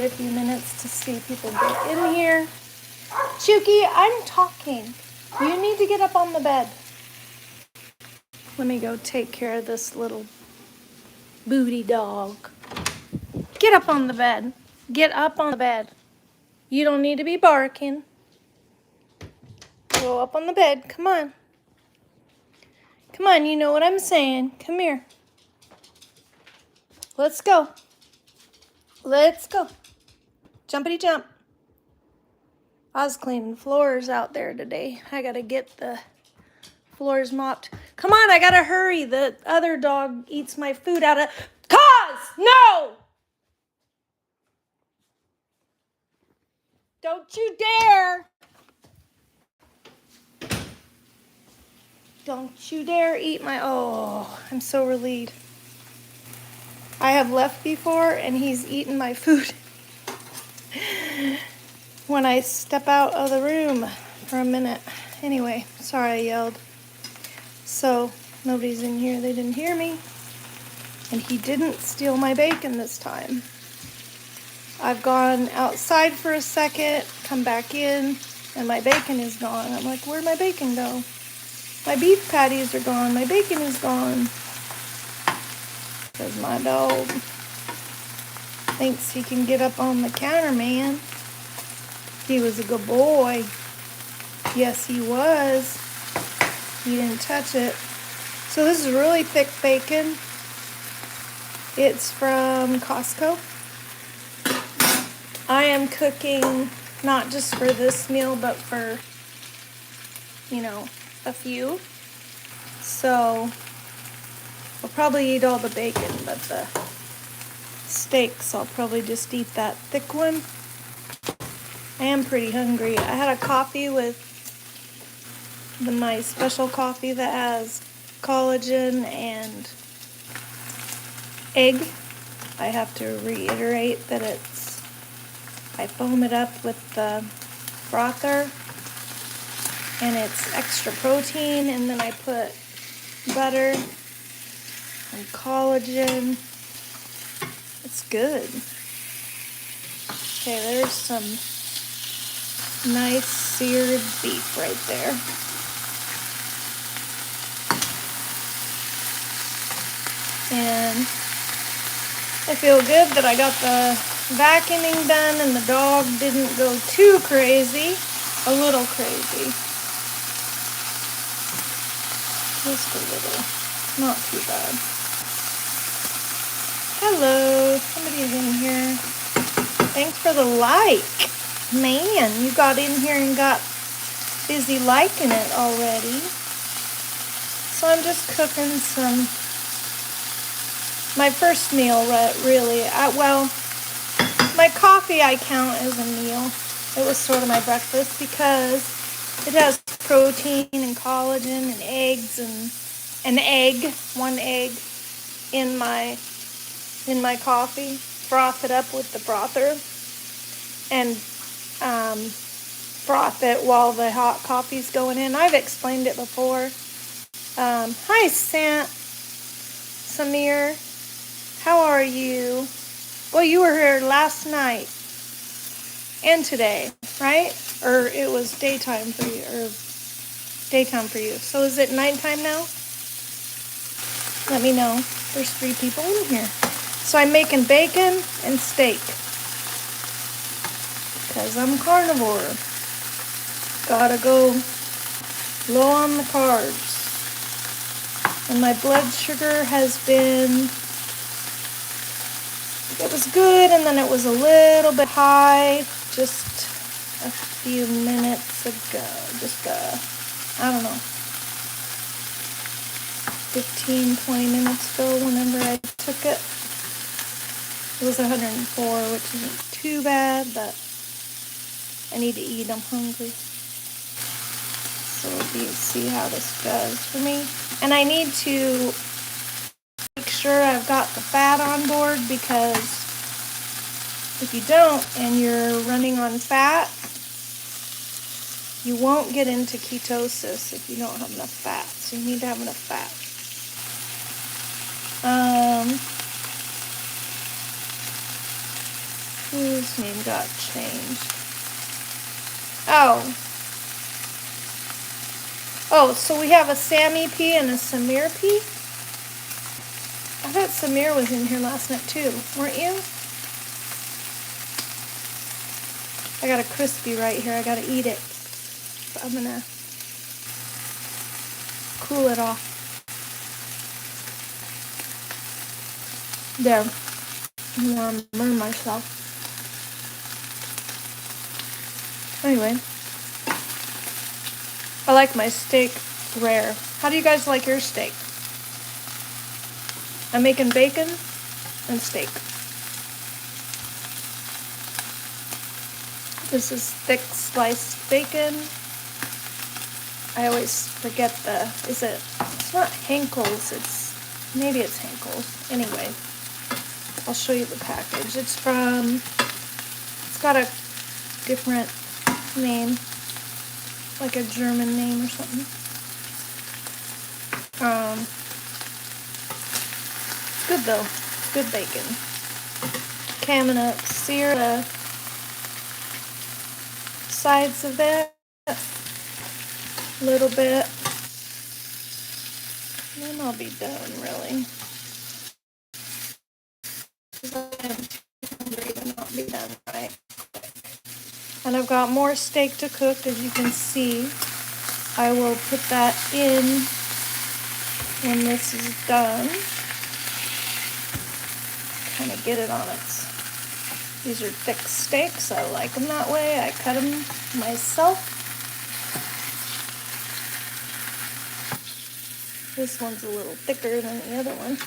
a few minutes to see people get in here. Chuki, I'm talking. You need to get up on the bed. Let me go take care of this little booty dog. Get up on the bed. Get up on the bed. You don't need to be barking. Go up on the bed. Come on. Come on, you know what I'm saying. Come here. Let's go. Let's go. Jumpity jump. I was cleaning floors out there today. I gotta get the floors mopped. Come on, I gotta hurry. The other dog eats my food out of... No! Don't you dare! Don't you dare eat my... Oh, I'm so relieved. I have left before and he's eaten my food when I step out of the room for a minute. Anyway, sorry I yelled. So, nobody's in here. They didn't hear me. And he didn't steal my bacon this time. I've gone outside for a second, come back in, and my bacon is gone. I'm like, where'd my bacon go? My beef patties are gone. My bacon is gone. Because my dog thinks he can get up on the counter, man. He was a good boy. Yes, he was. He didn't touch it. So this is really thick bacon. It's from Costco. I am cooking not just for this meal, but for, a few. So I'll probably eat all the bacon, but the steaks, I'll probably just eat that thick one. I am pretty hungry. I had a coffee with my special coffee that has collagen and egg. I have to reiterate that I foam it up with the frother, and it's extra protein, and then I put butter and collagen. It's good. Okay, there's some nice seared beef right there. And I feel good that I got the vacuuming done and the dog didn't go too crazy. A little crazy. Just a little. Not too bad. Hello. Somebody's in here. Thanks for the like. Man, you got in here and got busy liking it already. So I'm just cooking my first meal, really. My coffee I count as a meal. It was sort of my breakfast because it has protein and collagen and eggs and an egg, one egg in my coffee. Froth it up with the frother and froth it while the hot coffee's going in. I've explained it before. Hi, Samir. How are you? Well, you were here last night and today, right? Or it was daytime for you, So is it nighttime now? Let me know. There's 3 people in here. So I'm making bacon and steak. Because I'm carnivore. Gotta go low on the carbs. And my blood sugar has been... It was good, and then it was a little bit high just a few minutes ago. Just, I don't know, 15, 20 minutes ago whenever I took it. It was 104, which isn't too bad, but I need to eat. I'm hungry. So we'll see how this does for me. And I need to make sure I've got the fat on board, because if you don't and you're running on fat, you won't get into ketosis if you don't have enough fat. So you need to have enough fat. Whose name got changed? Oh. Oh, so we have a Sammy P and a Samir P? I thought Samir was in here last night too, weren't you? I got a crispy right here. I gotta eat it. So I'm gonna cool it off. There. I'm gonna burn myself. Anyway. I like my steak rare. How do you guys like your steak? I'm making bacon and steak. This is thick sliced bacon. I always forget it's not Henkel's, maybe it's Henkel's. Anyway, I'll show you the package. It's got a different name, like a German name or something. It's good though, it's good bacon. Okay, I'm gonna sear the sides of that a little bit, and then I'll be done really. I'm too hungry to not be done right. And I've got more steak to cook, as you can see. I will put that in when this is done. Kind of get it on its. These are thick steaks. I like them that way. I cut them myself. This one's a little thicker than the other one.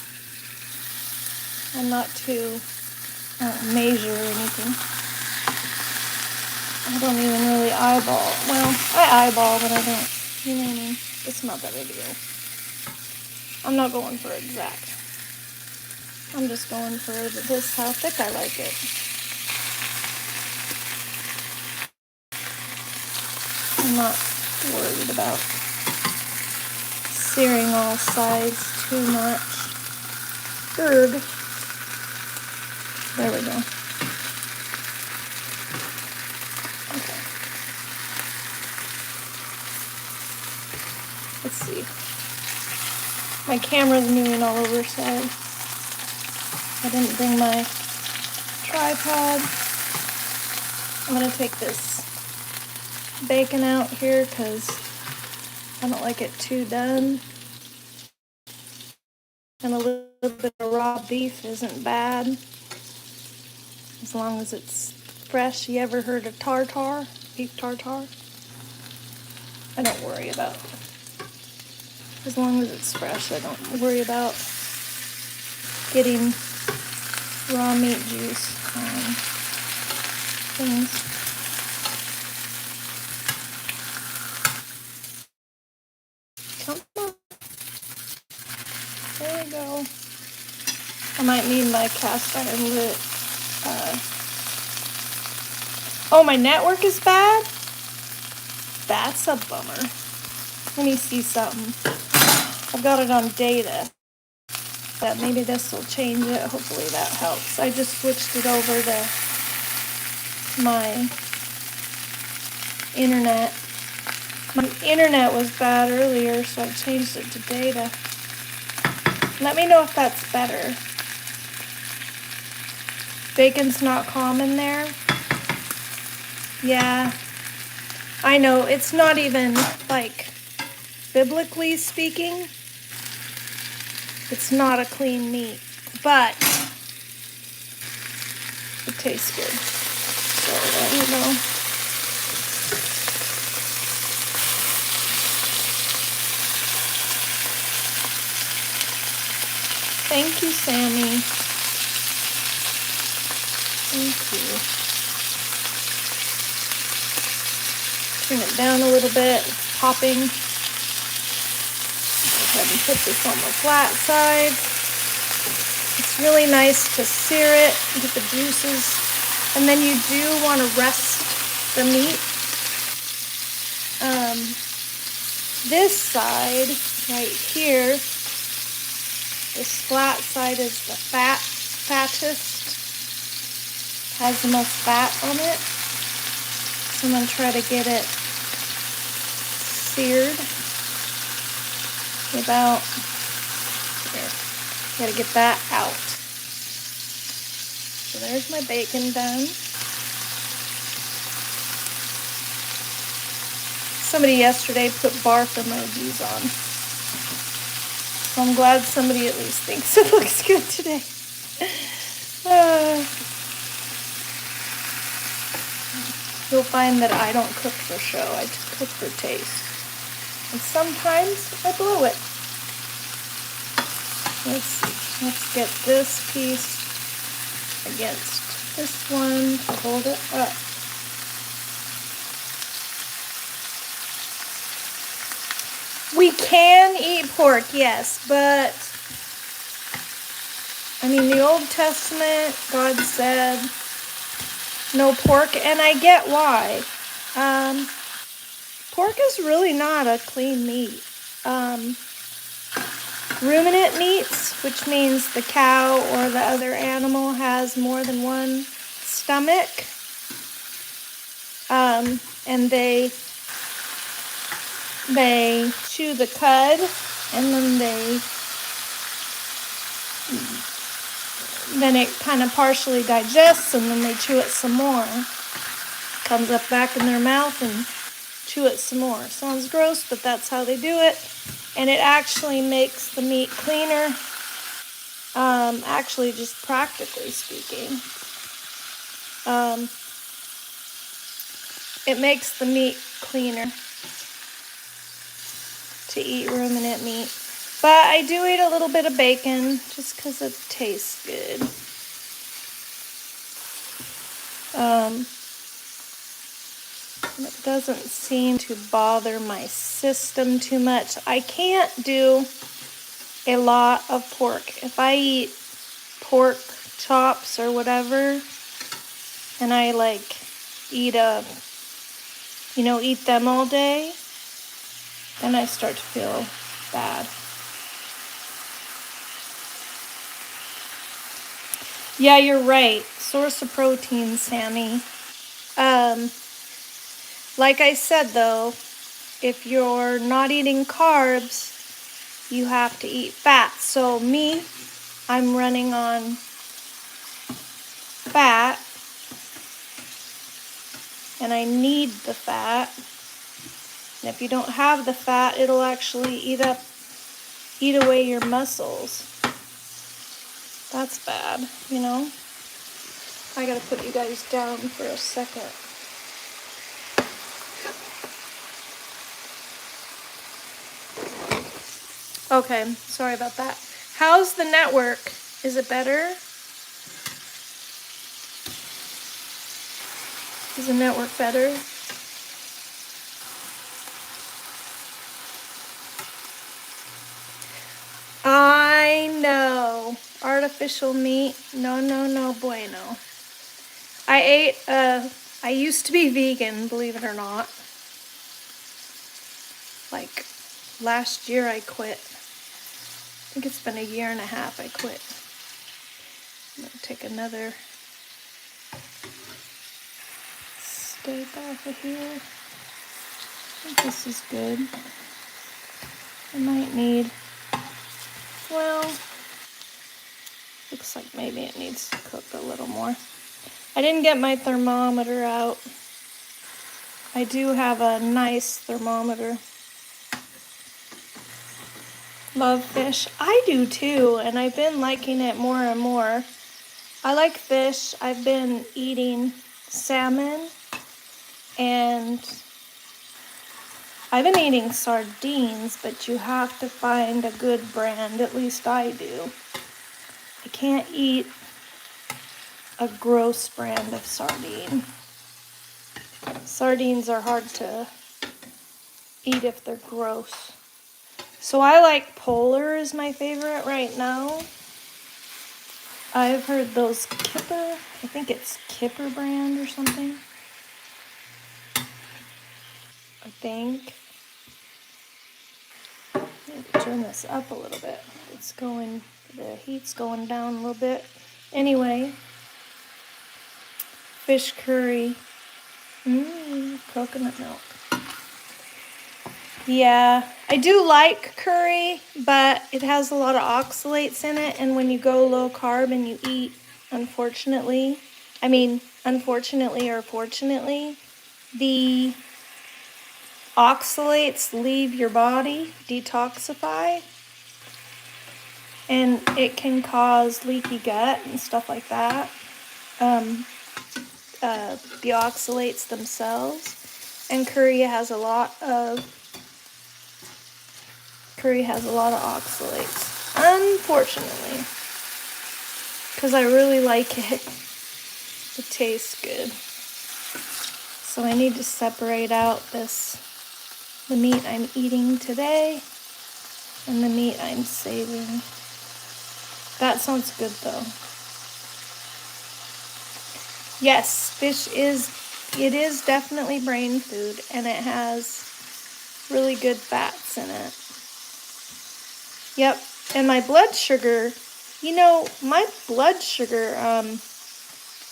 I'm not too measure or anything. I don't even really eyeball. Well, I eyeball, but I don't. You know what I mean? It's not that big a deal. I'm not going for exact. I'm just going for this, how thick I like it. I'm not worried about searing all sides too much. Erg. There we go. Okay. Let's see. My camera's moving all over, so I didn't bring my tripod. I'm gonna take this bacon out here because I don't like it too done. And a little bit of raw beef isn't bad, as long as it's fresh. You ever heard of tartar? Beef tartar? I don't worry about it. As long as it's fresh, I don't worry about getting raw meat juice on things. Come on. There we go. I might need my cast iron lid. Oh, my network is bad? That's a bummer. Let me see something. I've got it on data. But maybe this will change it. Hopefully that helps. I just switched it over to my internet. My internet was bad earlier, so I changed it to data. Let me know if that's better. Bacon's not common there. Yeah, I know. It's not even, like, biblically speaking, it's not a clean meat, but it tastes good. So there you go. Thank you, Sammy. Thank you. Turn it down a little bit. It's popping. Go ahead and put this on the flat side. It's really nice to sear it, get the juices, and then you do want to rest the meat. This side right here, this flat side is the fattest has the most fat on it. So I'm going to try to get it seared. About there. Gotta get that out. So there's my bacon done. Somebody yesterday put barf emojis on. So I'm glad somebody at least thinks it looks good today. You'll find that I don't cook for show, I cook for taste. And sometimes I blow it. Let's see, let's get this piece against this one to hold it up. We can eat pork, yes, but I mean, the Old Testament, God said no pork, and I get why. Pork is really not a clean meat. Ruminant meats, which means the cow or the other animal has more than one stomach, and they chew the cud, and then it kind of partially digests, and then they chew it some more. Comes up back in their mouth and chew it some more. Sounds gross, but that's how they do it. And it actually makes the meat cleaner. Actually, just practically speaking. It makes the meat cleaner to eat ruminant meat. But I do eat a little bit of bacon just because it tastes good. It doesn't seem to bother my system too much. I can't do a lot of pork. If I eat pork chops or whatever, and I like eat them all day, then I start to feel bad. Yeah, you're right. Source of protein, Sammy. Like I said, though, if you're not eating carbs, you have to eat fat. So me, I'm running on fat, and I need the fat. And if you don't have the fat, it'll actually eat away your muscles. That's bad, you know? I gotta put you guys down for a second. Okay, sorry about that. How's the network? Is it better? Is the network better? I know. Artificial meat. No, bueno. I used to be vegan, believe it or not. Like, last year I quit. I think it's been a year and a half I quit. I'm going to take another steak off of here. I think this is good. I might need, well, looks like maybe it needs to cook a little more. I didn't get my thermometer out. I do have a nice thermometer. Love fish. I do too, and I've been liking it more and more. I like fish. I've been eating salmon, and I've been eating sardines, but you have to find a good brand. At least I do. I can't eat a gross brand of sardine. Sardines are hard to eat if they're gross. So I like Polar is my favorite right now. I've heard those Kipper, I think it's Kipper brand or something. I think. Maybe turn this up a little bit. The heat's going down a little bit. Anyway, Fish curry. Coconut milk. Yeah, I do like curry, but it has a lot of oxalates in it, and when you go low carb and you eat, unfortunately or fortunately, the oxalates leave your body, detoxify, and it can cause leaky gut and stuff like that. The oxalates themselves, and curry has a lot of oxalates, unfortunately, because I really like it. It tastes good. So I need to separate out the meat I'm eating today and the meat I'm saving. That sounds good though. Yes, fish is definitely brain food, and it has really good fats in it. Yep, and my blood sugar,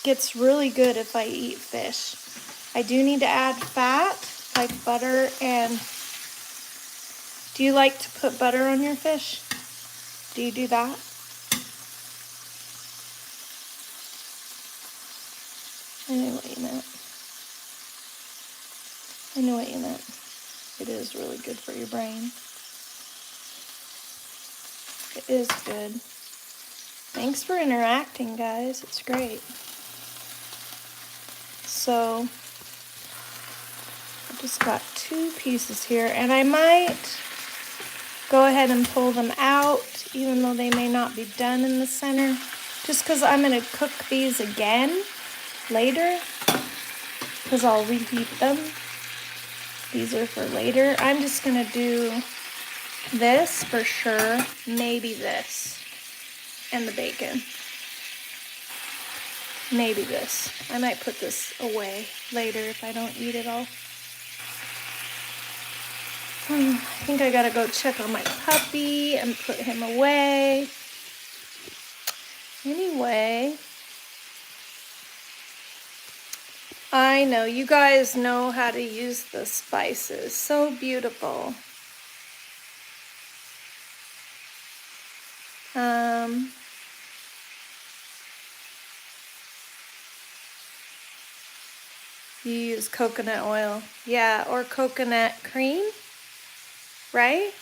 gets really good if I eat fish. I do need to add fat, like butter, and do you like to put butter on your fish? Do you do that? I know what you meant. It is really good for your brain. It is good. Thanks for interacting, guys. It's great. So, I just got 2 pieces here, and I might go ahead and pull them out, even though they may not be done in the center, just because I'm going to cook these again later, because I'll reheat them. These are for later. I'm just going to do this for sure, maybe this, and the bacon. Maybe this. I might put this away later if I don't eat it all. I think I gotta go check on my puppy and put him away. Anyway, I know you guys know how to use the spices. So beautiful. You use coconut oil. Yeah, or coconut cream, right?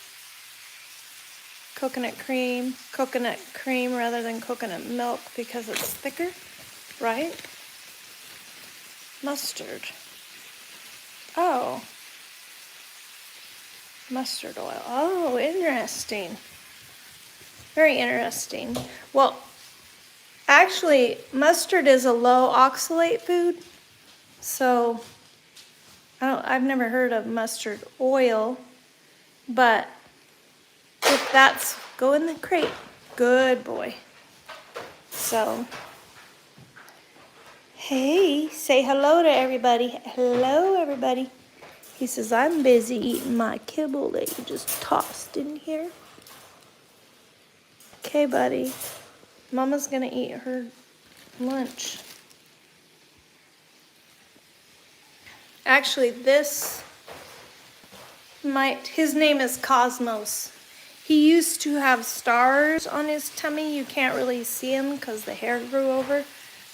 Coconut cream rather than coconut milk because it's thicker, right? Mustard. Oh. Mustard oil. Oh, interesting. Very interesting. Well, actually, mustard is a low oxalate food. So, I've never heard of mustard oil, but if that's, go in the crate. Good boy. So, hey, say hello to everybody. Hello, everybody. He says, I'm busy eating my kibble that you just tossed in here. Okay, buddy. Mama's gonna eat her lunch. Actually, his name is Cosmos. He used to have stars on his tummy. You can't really see him because the hair grew over.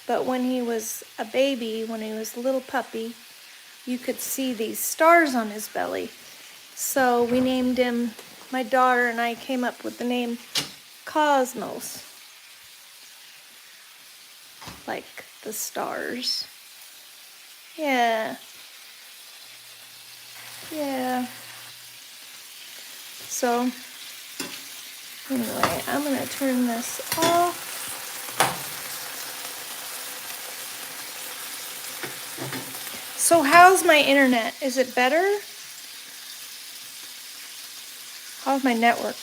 But when he was a baby, when he was a little puppy, you could see these stars on his belly. So we named him, my daughter and I came up with the name Cosmos. Like the stars. Yeah. Yeah. So, anyway, I'm going to turn this off. So how's my internet? Is it better? How's my network?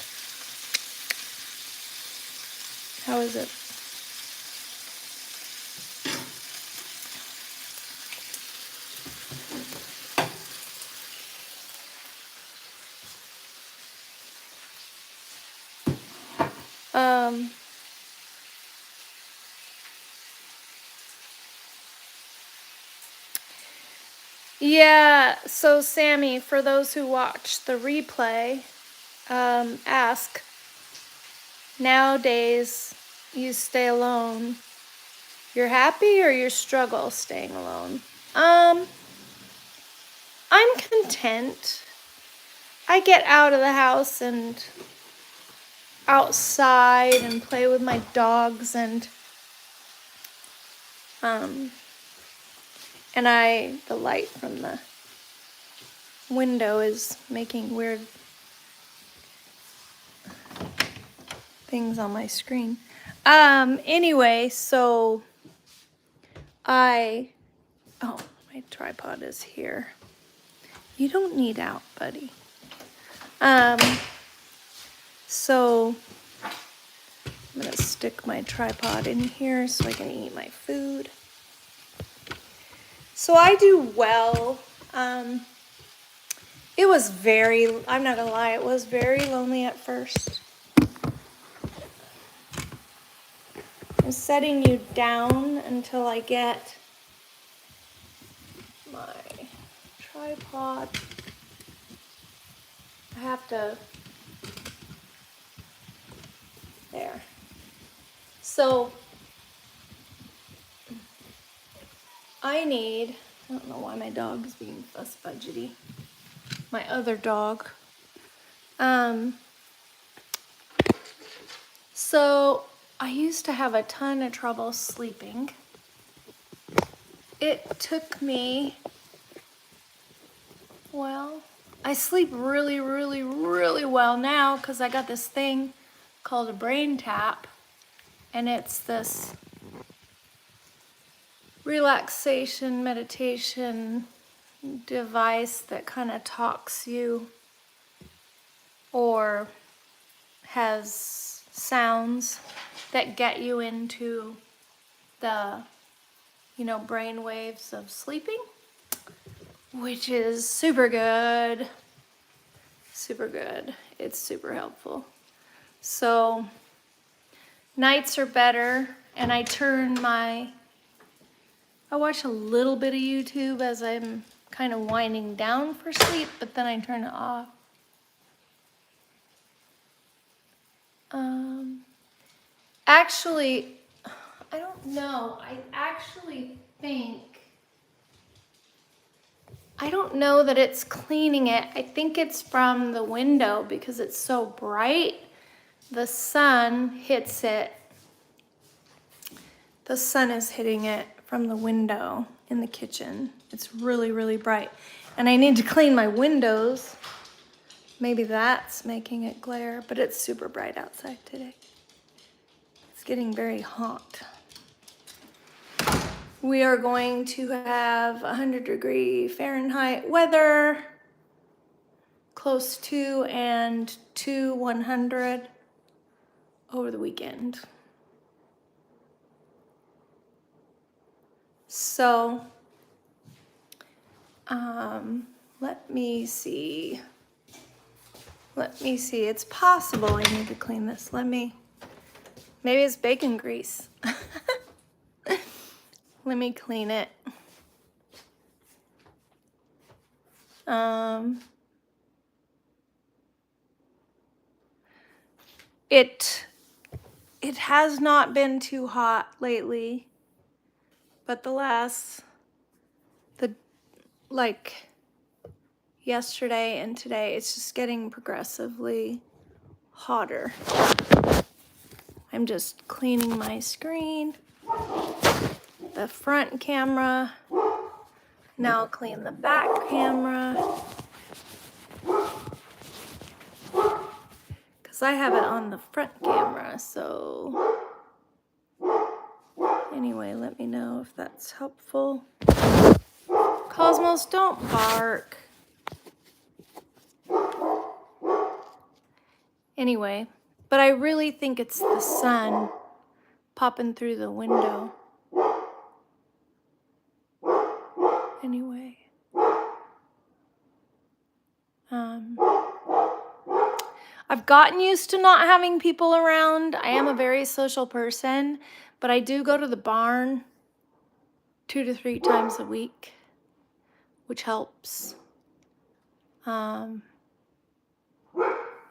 How is it? Yeah, so Sammy, for those who watch the replay, ask, nowadays you stay alone, you're happy or you struggle staying alone? I'm content. I get out of the house and outside and play with my dogs and the light from the window is making weird things on my screen. Anyway, so my tripod is here. You don't need out, buddy. So I'm gonna stick my tripod in here so I can eat my food. So I do well. It was I'm not gonna lie, it was very lonely at first. I'm setting you down until I get my tripod. I have to, there. So I don't know why my dog is being fuss budgety. My other dog. So I used to have a ton of trouble sleeping. It took me, I sleep really, really, really well now because I got this thing called a brain tap, and it's this relaxation meditation device that kind of talks you or has sounds that get you into the brain waves of sleeping, which is super good. It's super helpful. So nights are better, and I watch a little bit of YouTube as I'm kind of winding down for sleep, but then I turn it off. Actually, I don't know. I don't know that it's cleaning it. I think it's from the window because it's so bright. The sun hits it. The sun is hitting it from the window in the kitchen. It's really, really bright. And I need to clean my windows. Maybe that's making it glare, but it's super bright outside today. It's getting very hot. We are going to have 100-degree Fahrenheit weather, close to and to 100 over the weekend. So, let me see. It's possible I need to clean this. Maybe it's bacon grease. Let me clean it. It has not been too hot lately, but yesterday and today, it's just getting progressively hotter. I'm just cleaning my screen, the front camera. Now I'll clean the back camera, because I have it on the front camera. So anyway, let me know if that's helpful. Cosmos, don't bark. Anyway, but I really think it's the sun popping through the window. Anyway. I've gotten used to not having people around. I am a very social person, but I do go to the barn 2 to 3 times a week which helps.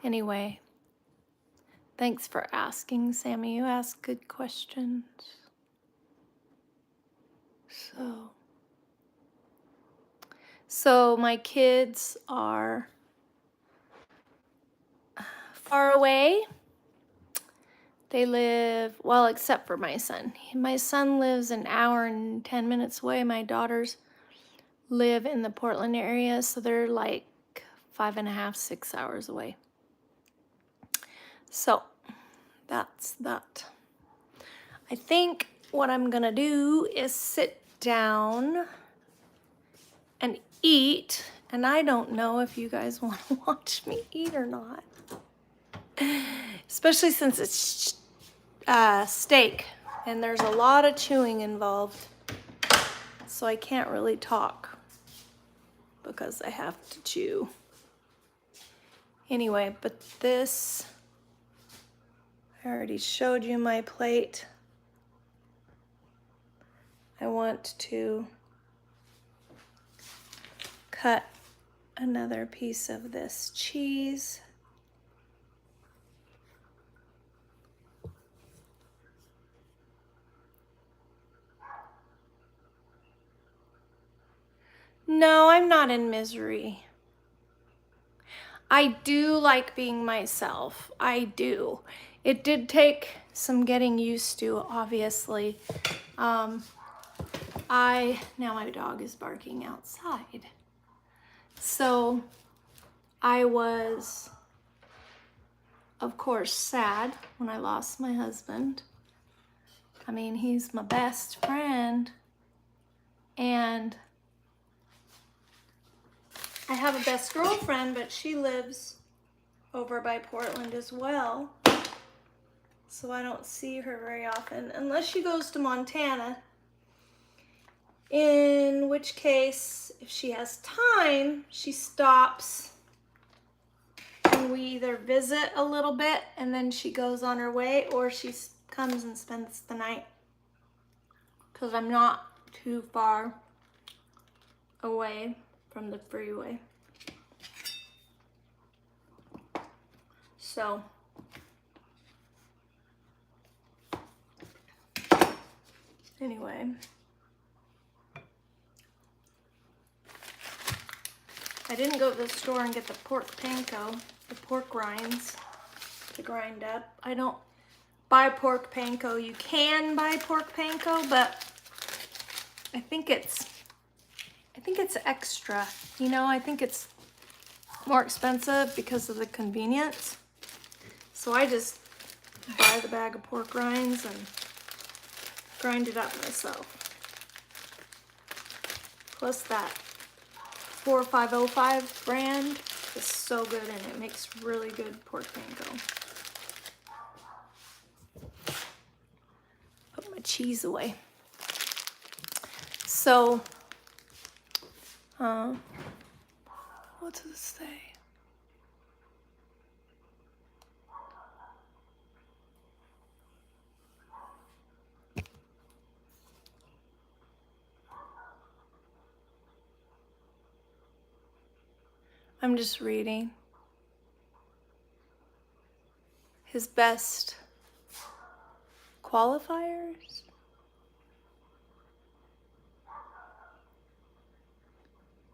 Anyway, thanks for asking, Sammy. You ask good questions. So my kids are far away. They live, well, except for my son. My son lives an hour and 10 minutes away. My daughters live in the Portland area, so they're like 5.5, 6 hours away. So that's that. I think what I'm gonna do is sit down and eat, and I don't know if you guys want to watch me eat or not, especially since it's steak and there's a lot of chewing involved, so I can't really talk because I have to chew. Anyway, but this, I already showed you my plate. I want to cut another piece of this cheese. No, I'm not in misery. I do like being myself. I do. It did take some getting used to, obviously. Now my dog is barking outside. So I was, of course, sad when I lost my husband. I mean, he's my best friend. And I have a best girlfriend, but she lives over by Portland as well. So I don't see her very often, unless she goes to Montana. In which case, if she has time, she stops and we either visit a little bit and then she goes on her way, or she comes and spends the night, because I'm not too far away from the freeway. So anyway, I didn't go to the store and get the pork panko, the pork rinds to grind up. I don't buy pork panko. You can buy pork panko, but I think it's extra. You know, I think it's more expensive because of the convenience. So I just buy the bag of pork rinds and grind it up myself. Plus that 4505 brand is so good, and it makes really good pork panko. Put my cheese away. So, what does it say? I'm just reading. His best qualifiers?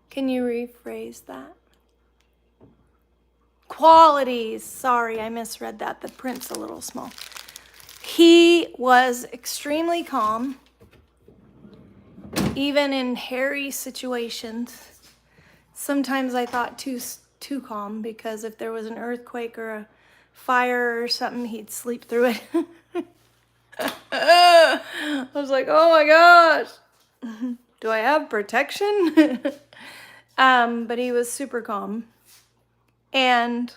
Can you rephrase that? Qualities. Sorry, I misread that. The print's a little small. He was extremely calm, even in hairy situations. Sometimes I thought too calm, because if there was an earthquake or a fire or something, he'd sleep through it. I was like, oh my gosh, do I have protection? But he was super calm, and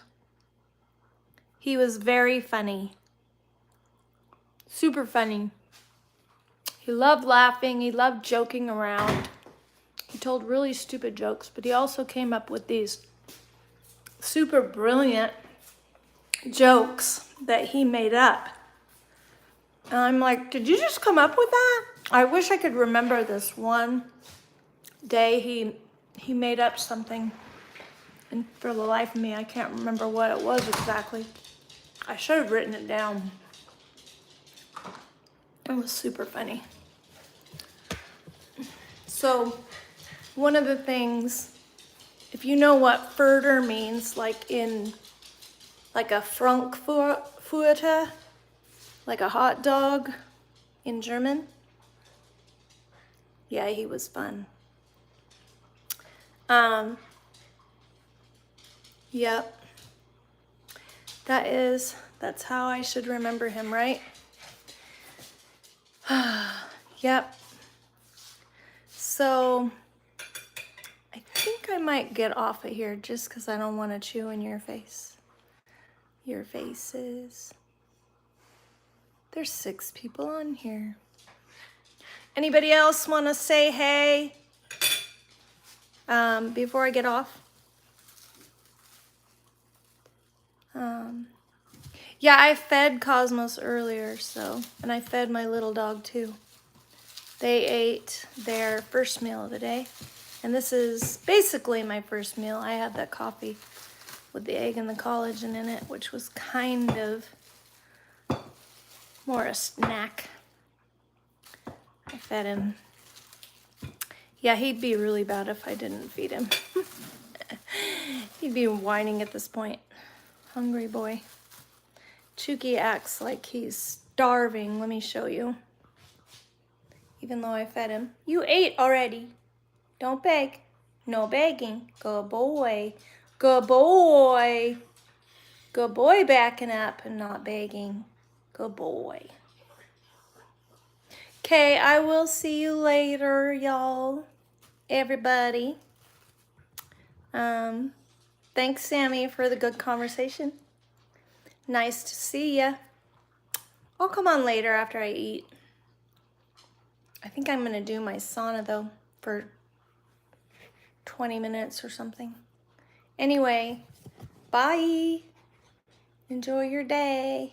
he was very funny, super funny. He loved laughing. He loved joking around. He told really stupid jokes, but he also came up with these super brilliant jokes that he made up. And I'm like, did you just come up with that? I wish I could remember this one day he he made up something. And for the life of me, I can't remember what it was exactly. I should have written it down. It was super funny. So, one of the things, if you know what Furter means, like a Frankfurter, like a hot dog in German. Yeah, he was fun. Yep. That's how I should remember him, right? Yep. So, I think I might get off of here just because I don't want to chew in your face. Your faces. There's 6 people on here. Anybody else want to say hey before I get off? Yeah, I fed Cosmos earlier, and I fed my little dog too. They ate their first meal of the day, and this is basically my first meal. I had that coffee with the egg and the collagen in it, which was kind of more a snack. I fed him. Yeah, he'd be really bad if I didn't feed him. He'd be whining at this point. Hungry boy. Chuki acts like he's starving. Let me show you. Even though I fed him. You ate already. Don't beg. No begging. Good boy. Good boy. Good boy backing up and not begging. Good boy. Okay, I will see you later, y'all. Everybody. Thanks, Sammy, for the good conversation. Nice to see ya. I'll come on later after I eat. I think I'm gonna do my sauna though for 20 minutes or something. Anyway, bye. Enjoy your day.